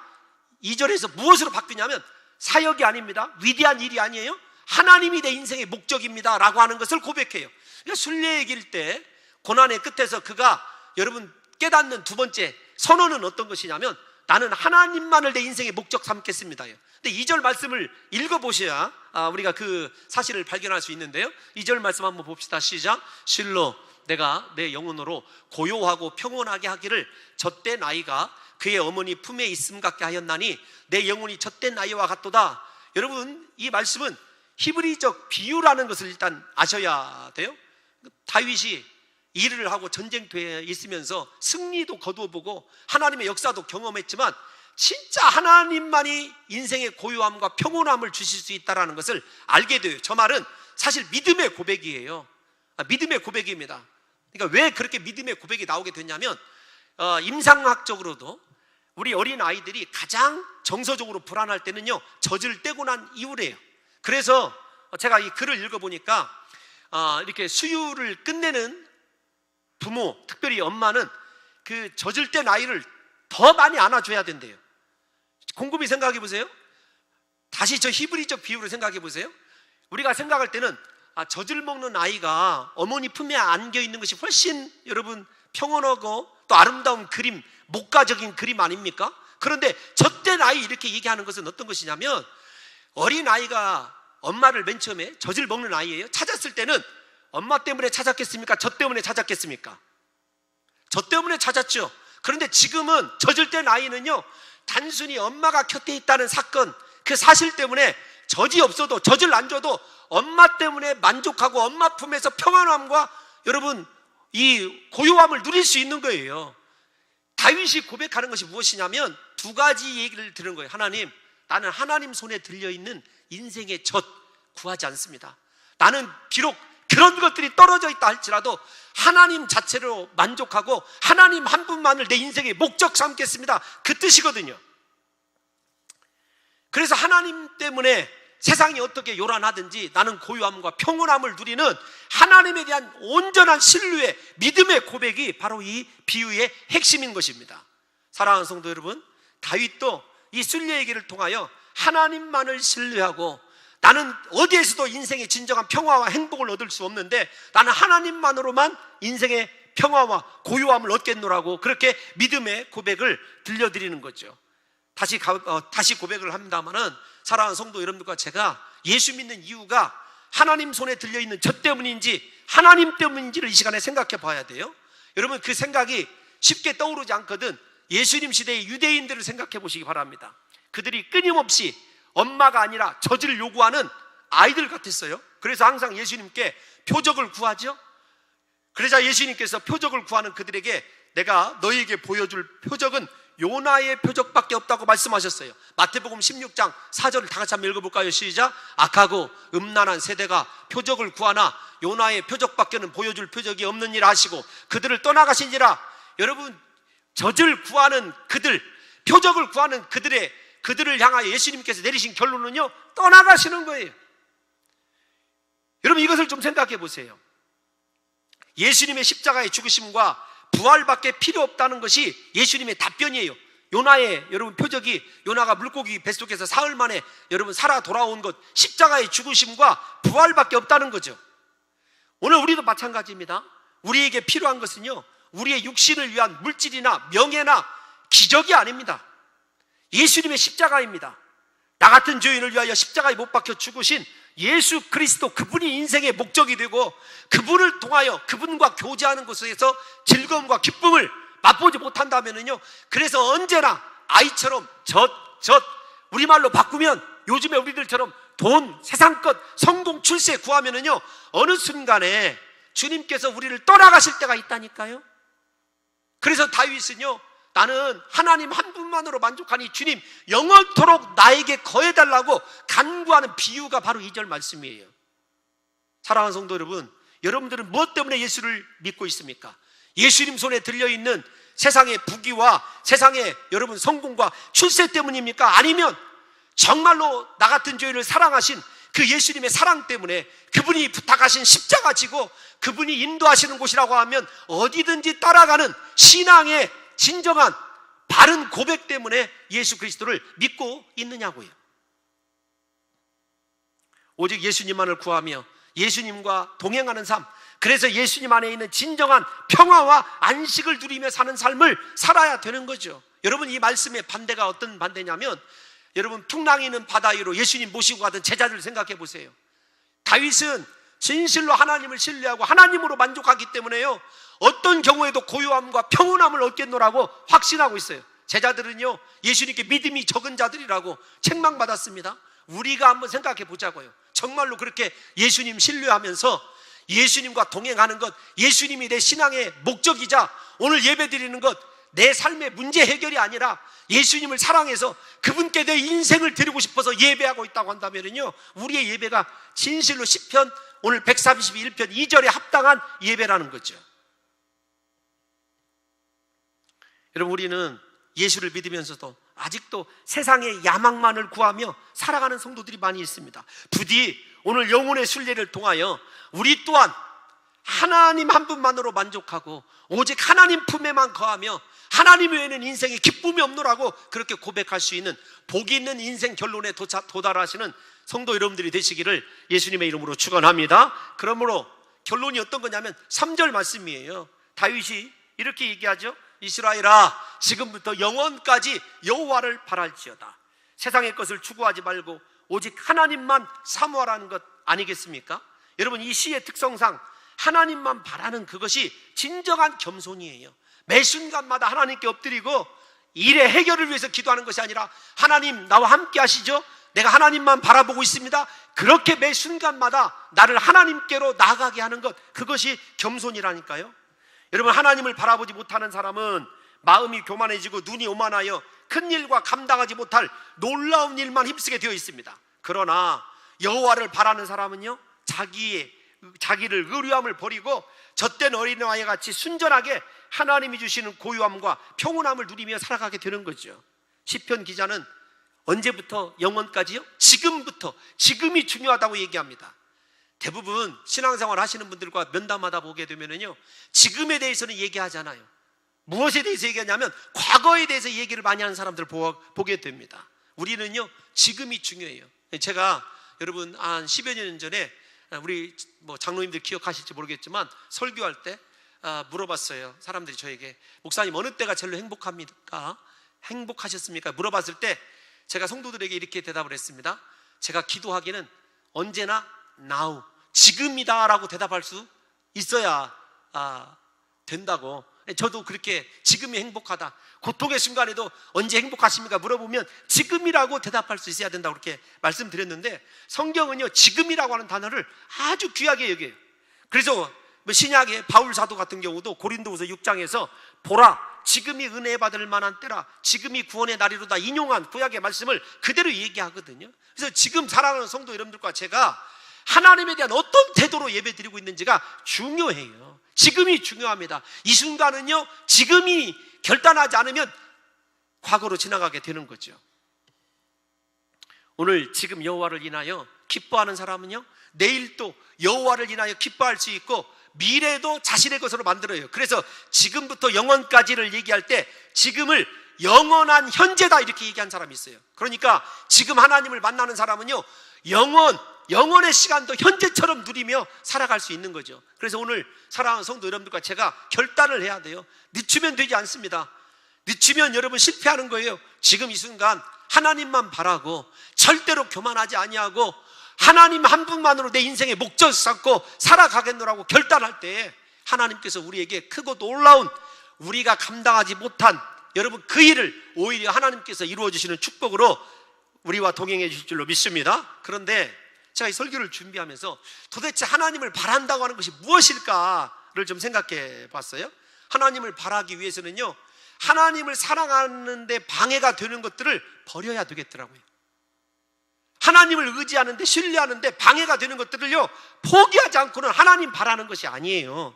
2절에서 무엇으로 바뀌냐면 사역이 아닙니다. 위대한 일이 아니에요. 하나님이 내 인생의 목적입니다 라고 하는 것을 고백해요. 그러니까 순례의 때 고난의 끝에서 그가 여러분 깨닫는 두 번째 선언은 어떤 것이냐면 나는 하나님만을 내 인생의 목적 삼겠습니다. 근데 2절 말씀을 읽어보셔야 우리가 그 사실을 발견할 수 있는데요. 2절 말씀 한번 봅시다. 시작. 실로 내가 내 영혼으로 고요하고 평온하게 하기를 젖된 아이가 그의 어머니 품에 있음 같게 하였나니 내 영혼이 젖된 아이와 같도다. 여러분, 이 말씀은 히브리적 비유라는 것을 일단 아셔야 돼요. 다윗이 일을 하고 전쟁터에 있으면서 승리도 거두어보고 하나님의 역사도 경험했지만 진짜 하나님만이 인생의 고요함과 평온함을 주실 수 있다는 것을 알게 돼요. 저 말은 사실 믿음의 고백이에요. 믿음의 고백입니다. 그러니까 왜 그렇게 믿음의 고백이 나오게 됐냐면 임상학적으로도 우리 어린 아이들이 가장 정서적으로 불안할 때는요, 젖을 떼고 난 이후래요. 그래서 제가 이 글을 읽어보니까 이렇게 수유를 끝내는 부모, 특별히 엄마는 그 젖을 뗀 아이를 더 많이 안아줘야 된대요. 곰곰이 생각해 보세요. 다시 저 히브리적 비유로 생각해 보세요. 우리가 생각할 때는 젖을 먹는 아이가 어머니 품에 안겨 있는 것이 훨씬 여러분 평온하고 또 아름다운 그림, 목가적인 그림 아닙니까? 그런데 젖된 아이 이렇게 얘기하는 것은 어떤 것이냐면 어린 아이가 엄마를 맨 처음에 젖을 먹는 아이예요. 찾았을 때는 엄마 때문에 찾았겠습니까? 젖 때문에 찾았겠습니까? 젖 때문에 찾았죠. 그런데 지금은 젖을 뗀 아이는요, 단순히 엄마가 곁에 있다는 사건, 그 사실 때문에 젖이 없어도, 젖을 안 줘도 엄마 때문에 만족하고 엄마 품에서 평안함과 여러분 이 고요함을 누릴 수 있는 거예요. 다윗이 고백하는 것이 무엇이냐면 두 가지 얘기를 들은 거예요. 하나님, 나는 하나님 손에 들려있는 인생의 젖 구하지 않습니다. 나는 비록 그런 것들이 떨어져 있다 할지라도 하나님 자체로 만족하고 하나님 한 분만을 내 인생의 목적 삼겠습니다. 그 뜻이거든요. 그래서 하나님 때문에 세상이 어떻게 요란하든지 나는 고요함과 평온함을 누리는 하나님에 대한 온전한 신뢰의 믿음의 고백이 바로 이 비유의 핵심인 것입니다. 사랑하는 성도 여러분, 다윗도 이 순례의 길을 통하여 하나님만을 신뢰하고 나는 어디에서도 인생의 진정한 평화와 행복을 얻을 수 없는데 나는 하나님만으로만 인생의 평화와 고요함을 얻겠노라고 그렇게 믿음의 고백을 들려드리는 거죠. 다시 고백을 합니다마는 사랑하는 성도 여러분들과 제가 예수 믿는 이유가 하나님 손에 들려있는 저 때문인지 하나님 때문인지를 이 시간에 생각해 봐야 돼요. 여러분, 그 생각이 쉽게 떠오르지 않거든 예수님 시대의 유대인들을 생각해 보시기 바랍니다. 그들이 끊임없이 엄마가 아니라 젖을 요구하는 아이들 같았어요. 그래서 항상 예수님께 표적을 구하죠. 그러자 예수님께서 표적을 구하는 그들에게 내가 너희에게 보여줄 표적은 요나의 표적밖에 없다고 말씀하셨어요. 마태복음 16장 4절을 다 같이 한번 읽어볼까요? 시작. 악하고 음란한 세대가 표적을 구하나 요나의 표적밖에는 보여줄 표적이 없는 일 하시고 그들을 떠나가시니라. 여러분, 젖을 구하는 그들, 표적을 구하는 그들을 향하여 예수님께서 내리신 결론은요, 떠나가시는 거예요. 여러분, 이것을 좀 생각해 보세요. 예수님의 십자가의 죽으심과 부활밖에 필요 없다는 것이 예수님의 답변이에요. 요나의 여러분 표적이, 요나가 물고기 뱃속에서 사흘 만에 여러분 살아 돌아온 것, 십자가의 죽으심과 부활밖에 없다는 거죠. 오늘 우리도 마찬가지입니다. 우리에게 필요한 것은요, 우리의 육신을 위한 물질이나 명예나 기적이 아닙니다. 예수님의 십자가입니다. 나 같은 죄인을 위하여 십자가에 못 박혀 죽으신 예수 그리스도, 그분이 인생의 목적이 되고 그분을 통하여 그분과 교제하는 곳에서 즐거움과 기쁨을 맛보지 못한다면요, 그래서 언제나 아이처럼 우리말로 바꾸면 요즘에 우리들처럼 돈, 세상 것, 성공, 출세 구하면요, 어느 순간에 주님께서 우리를 떠나가실 때가 있다니까요. 그래서 다윗은요, 나는 하나님 한 분만으로 만족하니 주님 영원토록 나에게 거해달라고 간구하는 비유가 바로 이 절 말씀이에요. 사랑하는 성도 여러분, 여러분들은 무엇 때문에 예수를 믿고 있습니까? 예수님 손에 들려있는 세상의 부귀와 세상의 여러분 성공과 출세 때문입니까? 아니면 정말로 나 같은 죄인을 사랑하신 그 예수님의 사랑 때문에, 그분이 부탁하신 십자가 지고 그분이 인도하시는 곳이라고 하면 어디든지 따라가는 신앙의 진정한 바른 고백 때문에 예수 그리스도를 믿고 있느냐고요. 오직 예수님만을 구하며 예수님과 동행하는 삶, 그래서 예수님 안에 있는 진정한 평화와 안식을 누리며 사는 삶을 살아야 되는 거죠. 여러분, 이 말씀의 반대가 어떤 반대냐면, 여러분 풍랑이 있는 바다 위로 예수님 모시고 가던 제자들 생각해 보세요. 다윗은 진실로 하나님을 신뢰하고 하나님으로 만족하기 때문에요, 어떤 경우에도 고요함과 평온함을 얻겠노라고 확신하고 있어요. 제자들은요, 예수님께 믿음이 적은 자들이라고 책망받았습니다. 우리가 한번 생각해 보자고요. 정말로 그렇게 예수님 신뢰하면서 예수님과 동행하는 것, 예수님이 내 신앙의 목적이자 오늘 예배드리는 것, 내 삶의 문제 해결이 아니라 예수님을 사랑해서 그분께 내 인생을 드리고 싶어서 예배하고 있다고 한다면요, 우리의 예배가 진실로 시편 오늘 131편 2절에 합당한 예배라는 거죠. 여러분, 우리는 예수를 믿으면서도 아직도 세상의 야망만을 구하며 살아가는 성도들이 많이 있습니다. 부디 오늘 영혼의 순례를 통하여 우리 또한 하나님 한 분만으로 만족하고 오직 하나님 품에만 거하며 하나님 외에는 인생에 기쁨이 없노라고 그렇게 고백할 수 있는 복이 있는 인생 결론에 도달하시는 성도 여러분들이 되시기를 예수님의 이름으로 축원합니다. 그러므로 결론이 어떤 거냐면 3절 말씀이에요. 다윗이 이렇게 얘기하죠. 이스라엘아, 지금부터 영원까지 여호와를 바랄지어다. 세상의 것을 추구하지 말고 오직 하나님만 사모하라는 것 아니겠습니까? 여러분, 이 시의 특성상 하나님만 바라는 그것이 진정한 겸손이에요. 매 순간마다 하나님께 엎드리고 일의 해결을 위해서 기도하는 것이 아니라, 하나님 나와 함께 하시죠, 내가 하나님만 바라보고 있습니다, 그렇게 매 순간마다 나를 하나님께로 나아가게 하는 것, 그것이 겸손이라니까요. 여러분, 하나님을 바라보지 못하는 사람은 마음이 교만해지고 눈이 오만하여 큰 일과 감당하지 못할 놀라운 일만 힘쓰게 되어 있습니다. 그러나 여호와를 바라는 사람은요, 자기를 의뢰함을 버리고 젖된 어린아이와 같이 순전하게 하나님이 주시는 고요함과 평온함을 누리며 살아가게 되는 거죠. 시편 기자는 언제부터 영원까지요? 지금부터, 지금이 중요하다고 얘기합니다. 대부분 신앙생활 하시는 분들과 면담하다 보게 되면요, 지금에 대해서는 얘기하잖아요. 무엇에 대해서 얘기하냐면 과거에 대해서 얘기를 많이 하는 사람들을 보게 됩니다. 우리는요, 지금이 중요해요. 제가 여러분 한 10여 년 전에 우리 장로님들 기억하실지 모르겠지만 설교할 때 물어봤어요. 사람들이 저에게 목사님 어느 때가 제일 행복합니까? 행복하셨습니까? 물어봤을 때 제가 성도들에게 이렇게 대답을 했습니다. 제가 기도하기는 언제나 now, 지금이다 라고 대답할 수 있어야 된다고. 저도 그렇게 지금이 행복하다, 고통의 순간에도 언제 행복하십니까? 물어보면 지금이라고 대답할 수 있어야 된다고 그렇게 말씀드렸는데, 성경은요 지금이라고 하는 단어를 아주 귀하게 여겨요. 그래서 신약의 바울 사도 같은 경우도 고린도후서 6장에서 보라 지금이 은혜 받을 만한 때라, 지금이 구원의 날이로다 인용한 구약의 말씀을 그대로 얘기하거든요. 그래서 지금 사랑하는 성도 여러분들과 제가 하나님에 대한 어떤 태도로 예배드리고 있는지가 중요해요. 지금이 중요합니다. 이 순간은요 지금이 결단하지 않으면 과거로 지나가게 되는 거죠. 오늘 지금 여호와를 인하여 기뻐하는 사람은요 내일 또 여호와를 인하여 기뻐할 수 있고 미래도 자신의 것으로 만들어요. 그래서 지금부터 영원까지를 얘기할 때 지금을 영원한 현재다 이렇게 얘기한 사람이 있어요. 그러니까 지금 하나님을 만나는 사람은요 영원의 시간도 현재처럼 누리며 살아갈 수 있는 거죠. 그래서 오늘 사랑하는 성도 여러분들과 제가 결단을 해야 돼요. 늦추면 되지 않습니다. 늦추면 여러분 실패하는 거예요. 지금 이 순간 하나님만 바라고 절대로 교만하지 아니하고 하나님 한 분만으로 내 인생의 목적 삼고 살아가겠노라고 결단할 때 하나님께서 우리에게 크고 놀라운, 우리가 감당하지 못한 여러분 그 일을 오히려 하나님께서 이루어 주시는 축복으로 우리와 동행해 주실 줄로 믿습니다. 그런데 제가 이 설교를 준비하면서 도대체 하나님을 바란다고 하는 것이 무엇일까를 좀 생각해 봤어요. 하나님을 바라기 위해서는요 하나님을 사랑하는데 방해가 되는 것들을 버려야 되겠더라고요. 하나님을 의지하는데, 신뢰하는데 방해가 되는 것들을요 포기하지 않고는 하나님 바라는 것이 아니에요.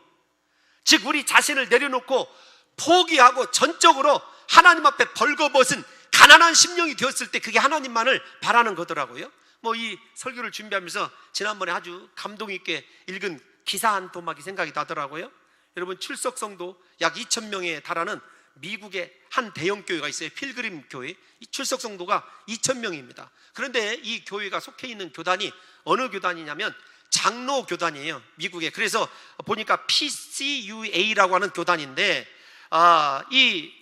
즉 우리 자신을 내려놓고 포기하고 전적으로 하나님 앞에 벌거벗은 가난한 심령이 되었을 때 그게 하나님만을 바라는 거더라고요. 이 설교를 준비하면서 지난번에 아주 감동 있게 읽은 기사 한 토막이 생각이 나더라고요. 여러분 출석 성도 약 2,000명에 달하는 미국의 한 대형 교회가 있어요. 필그림 교회. 이 출석 성도가 2,000명입니다. 그런데 이 교회가 속해 있는 교단이 어느 교단이냐면 장로 교단이에요, 미국에. 그래서 보니까 PCUA라고 하는 교단인데 이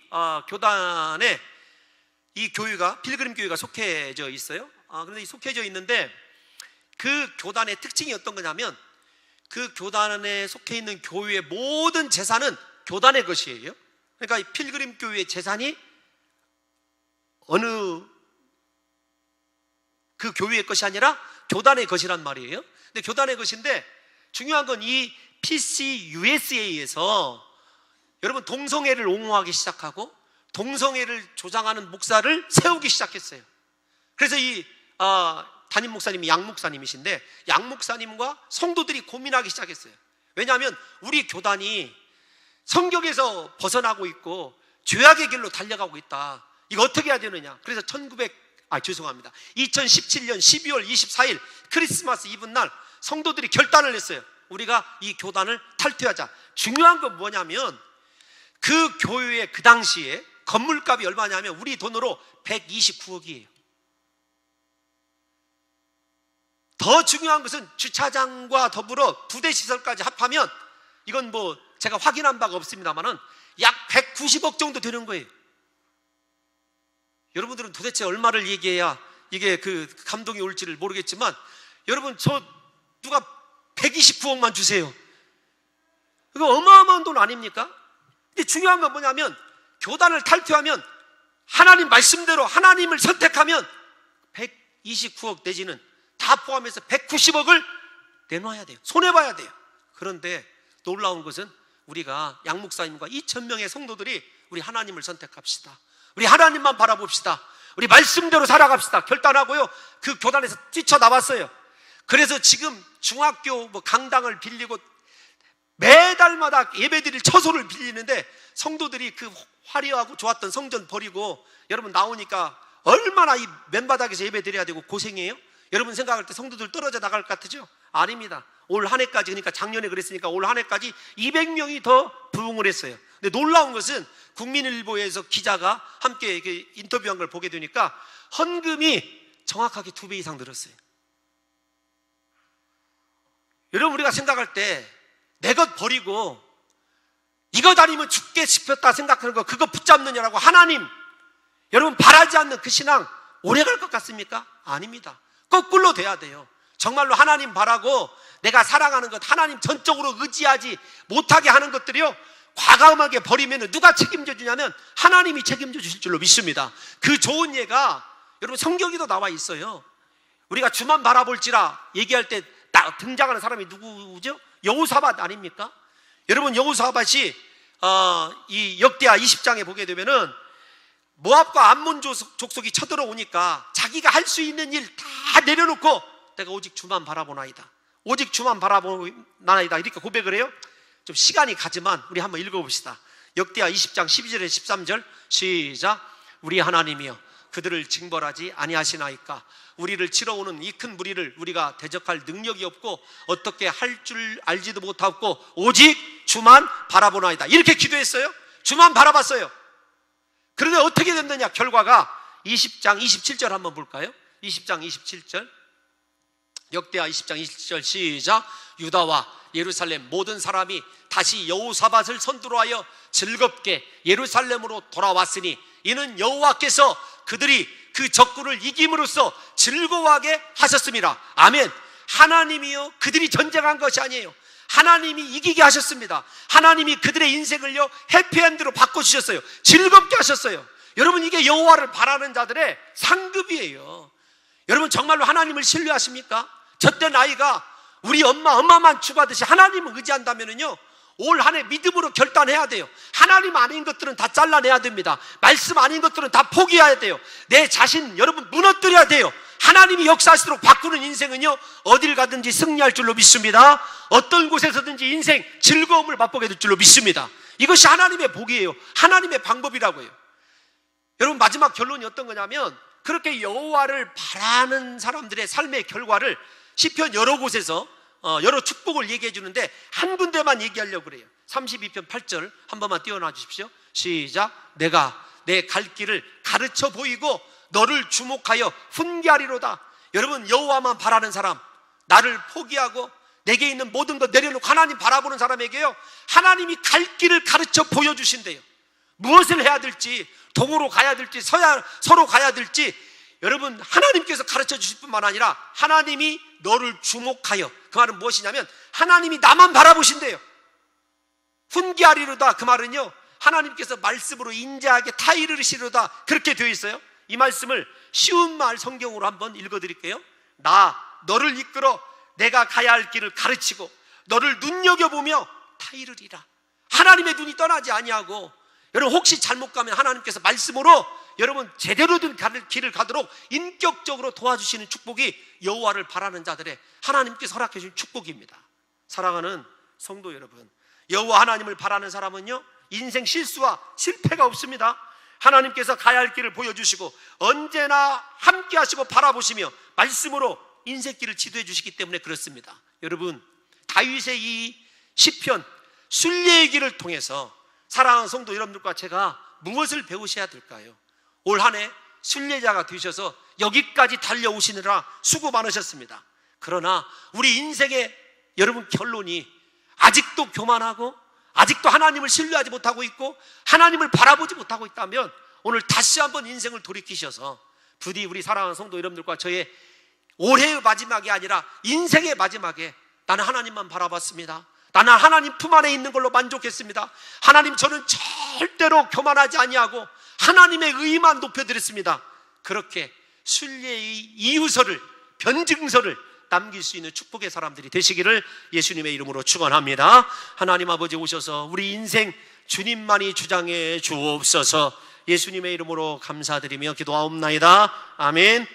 교단에 이 교회가 필그림 교회가 속해져 있어요. 그런데 이 속해져 있는데 그 교단의 특징이 어떤 거냐면 그 교단에 속해 있는 교회의 모든 재산은 교단의 것이에요. 그러니까 이 필그림 교회의 재산이 어느 그 교회의 것이 아니라 교단의 것이란 말이에요. 근데 교단의 것인데 중요한 건 이 PCUSA에서 여러분 동성애를 옹호하기 시작하고 동성애를 조장하는 목사를 세우기 시작했어요. 그래서 이 담임 목사님이 양 목사님이신데 양 목사님과 성도들이 고민하기 시작했어요. 왜냐하면 우리 교단이 성경에서 벗어나고 있고 죄악의 길로 달려가고 있다. 이거 어떻게 해야 되느냐. 그래서 2017년 12월 24일 크리스마스 이브날 성도들이 결단을 했어요. 우리가 이 교단을 탈퇴하자. 중요한 건 뭐냐면 그 교회의 그 당시에 건물값이 얼마냐면 우리 돈으로 129억이에요. 더 중요한 것은 주차장과 더불어 부대 시설까지 합하면 이건 제가 확인한 바가 없습니다만은 약 190억 정도 되는 거예요. 여러분들은 도대체 얼마를 얘기해야 이게 그 감동이 올지를 모르겠지만 여러분 누가 129억만 주세요. 이거 어마어마한 돈 아닙니까? 근데 중요한 건 뭐냐면 교단을 탈퇴하면 하나님 말씀대로 하나님을 선택하면 129억 내지는 다 포함해서 190억을 내놔야 돼요. 손해봐야 돼요. 그런데 놀라운 것은 우리가 양 목사님과 2,000명의 성도들이 우리 하나님을 선택합시다. 우리 하나님만 바라봅시다. 우리 말씀대로 살아갑시다. 결단하고요. 그 교단에서 뛰쳐나왔어요. 그래서 지금 중학교 강당을 빌리고 매달마다 예배드릴 처소를 빌리는데 성도들이 그 화려하고 좋았던 성전 버리고 여러분 나오니까 얼마나 이 맨바닥에서 예배드려야 되고 고생해요? 여러분 생각할 때 성도들 떨어져 나갈 것 같으죠? 아닙니다. 올 한 해까지, 그러니까 작년에 그랬으니까 올 한 해까지 200명이 더 부흥을 했어요. 근데 놀라운 것은 국민일보에서 기자가 함께 인터뷰한 걸 보게 되니까 헌금이 정확하게 2배 이상 늘었어요. 여러분 우리가 생각할 때 내 것 버리고 이것 아니면 죽게 싶었다 생각하는 거 그거 붙잡느냐라고 하나님 여러분 바라지 않는 그 신앙 오래 갈 것 같습니까? 아닙니다. 거꾸로 돼야 돼요. 정말로 하나님 바라고 내가 사랑하는 것 하나님 전적으로 의지하지 못하게 하는 것들이요 과감하게 버리면 누가 책임져 주냐면 하나님이 책임져 주실 줄로 믿습니다. 그 좋은 예가 여러분 성경에도 나와 있어요. 우리가 주만 바라볼지라 얘기할 때 등장하는 사람이 누구죠? 여호사밧 아닙니까? 여러분 여호사밧이 이 역대하 20장에 보게 되면은 모압과 암몬 족속이 쳐들어오니까 자기가 할 수 있는 일 다 내려놓고 내가 오직 주만 바라보나이다, 오직 주만 바라보나이다 이렇게 고백을 해요. 좀 시간이 가지만 우리 한번 읽어봅시다. 역대하 20장 12절에 13절 시작. 우리 하나님이여 그들을 징벌하지 아니하시나이까. 우리를 치러오는 이 큰 무리를 우리가 대적할 능력이 없고 어떻게 할 줄 알지도 못하고 오직 주만 바라보나이다. 이렇게 기도했어요. 주만 바라봤어요. 그런데 어떻게 됐느냐? 결과가 20장 27절 한번 볼까요? 20장 27절 역대하 20장 27절 시작. 유다와 예루살렘 모든 사람이 다시 여호사밧을 선두로 하여 즐겁게 예루살렘으로 돌아왔으니 이는 여호와께서 그들이 그 적군을 이김으로써 즐거워하게 하셨습니다. 아멘. 하나님이요 그들이 전쟁한 것이 아니에요. 하나님이 이기게 하셨습니다. 하나님이 그들의 인생을요 해피엔드로 바꿔주셨어요. 즐겁게 하셨어요. 여러분 이게 여호와를 바라는 자들의 상급이에요. 여러분 정말로 하나님을 신뢰하십니까? 저때 나이가 우리 엄마만 추구하듯이 하나님을 의지한다면요 올 한 해 믿음으로 결단해야 돼요. 하나님 아닌 것들은 다 잘라내야 됩니다. 말씀 아닌 것들은 다 포기해야 돼요. 내 자신 여러분 무너뜨려야 돼요. 하나님이 역사하시도록 바꾸는 인생은요 어딜 가든지 승리할 줄로 믿습니다. 어떤 곳에서든지 인생 즐거움을 맛보게 될 줄로 믿습니다. 이것이 하나님의 복이에요. 하나님의 방법이라고 해요. 여러분 마지막 결론이 어떤 거냐면 그렇게 여호와를 바라는 사람들의 삶의 결과를 시편 여러 곳에서 여러 축복을 얘기해 주는데 한 군데만 얘기하려고 그래요. 32편 8절 한 번만 띄워놔 주십시오. 시작. 내가 내 갈 길을 가르쳐 보이고 너를 주목하여 훈계하리로다. 여러분 여호와만 바라는 사람, 나를 포기하고 내게 있는 모든 것 내려놓고 하나님 바라보는 사람에게요 하나님이 갈 길을 가르쳐 보여주신대요. 무엇을 해야 될지, 동으로 가야 될지 서로 가야 될지 여러분 하나님께서 가르쳐 주실 뿐만 아니라 하나님이 너를 주목하여, 그 말은 무엇이냐면 하나님이 나만 바라보신대요. 훈계하리로다, 그 말은요 하나님께서 말씀으로 인자하게 타이르시로다 그렇게 되어 있어요. 이 말씀을 쉬운 말 성경으로 한번 읽어드릴게요. 너를 이끌어 내가 가야 할 길을 가르치고 너를 눈여겨보며 타이르리라. 하나님의 눈이 떠나지 아니하고 여러분 혹시 잘못 가면 하나님께서 말씀으로 여러분 제대로 된 길을 가도록 인격적으로 도와주시는 축복이 여호와를 바라는 자들의 하나님께서 허락해 주신 축복입니다. 사랑하는 성도 여러분, 여호와 하나님을 바라는 사람은요 인생 실수와 실패가 없습니다. 하나님께서 가야 할 길을 보여주시고 언제나 함께 하시고 바라보시며 말씀으로 인생길을 지도해 주시기 때문에 그렇습니다. 여러분 다윗의 이 시편 순례의 길을 통해서 사랑하는 성도 여러분들과 제가 무엇을 배우셔야 될까요? 올 한 해 순례자가 되셔서 여기까지 달려오시느라 수고 많으셨습니다. 그러나 우리 인생의 여러분 결론이 아직도 교만하고 아직도 하나님을 신뢰하지 못하고 있고 하나님을 바라보지 못하고 있다면 오늘 다시 한번 인생을 돌이키셔서 부디 우리 사랑하는 성도 여러분들과 저의 올해의 마지막이 아니라 인생의 마지막에 나는 하나님만 바라봤습니다. 나는 하나님 품 안에 있는 걸로 만족했습니다. 하나님 저는 절대로 교만하지 아니하고 하나님의 의만 높여드렸습니다. 그렇게 순례의 이유서를, 변증서를 남길 수 있는 축복의 사람들이 되시기를 예수님의 이름으로 축원합니다. 하나님 아버지 오셔서 우리 인생 주님만이 주장해 주옵소서. 예수님의 이름으로 감사드리며 기도하옵나이다. 아멘.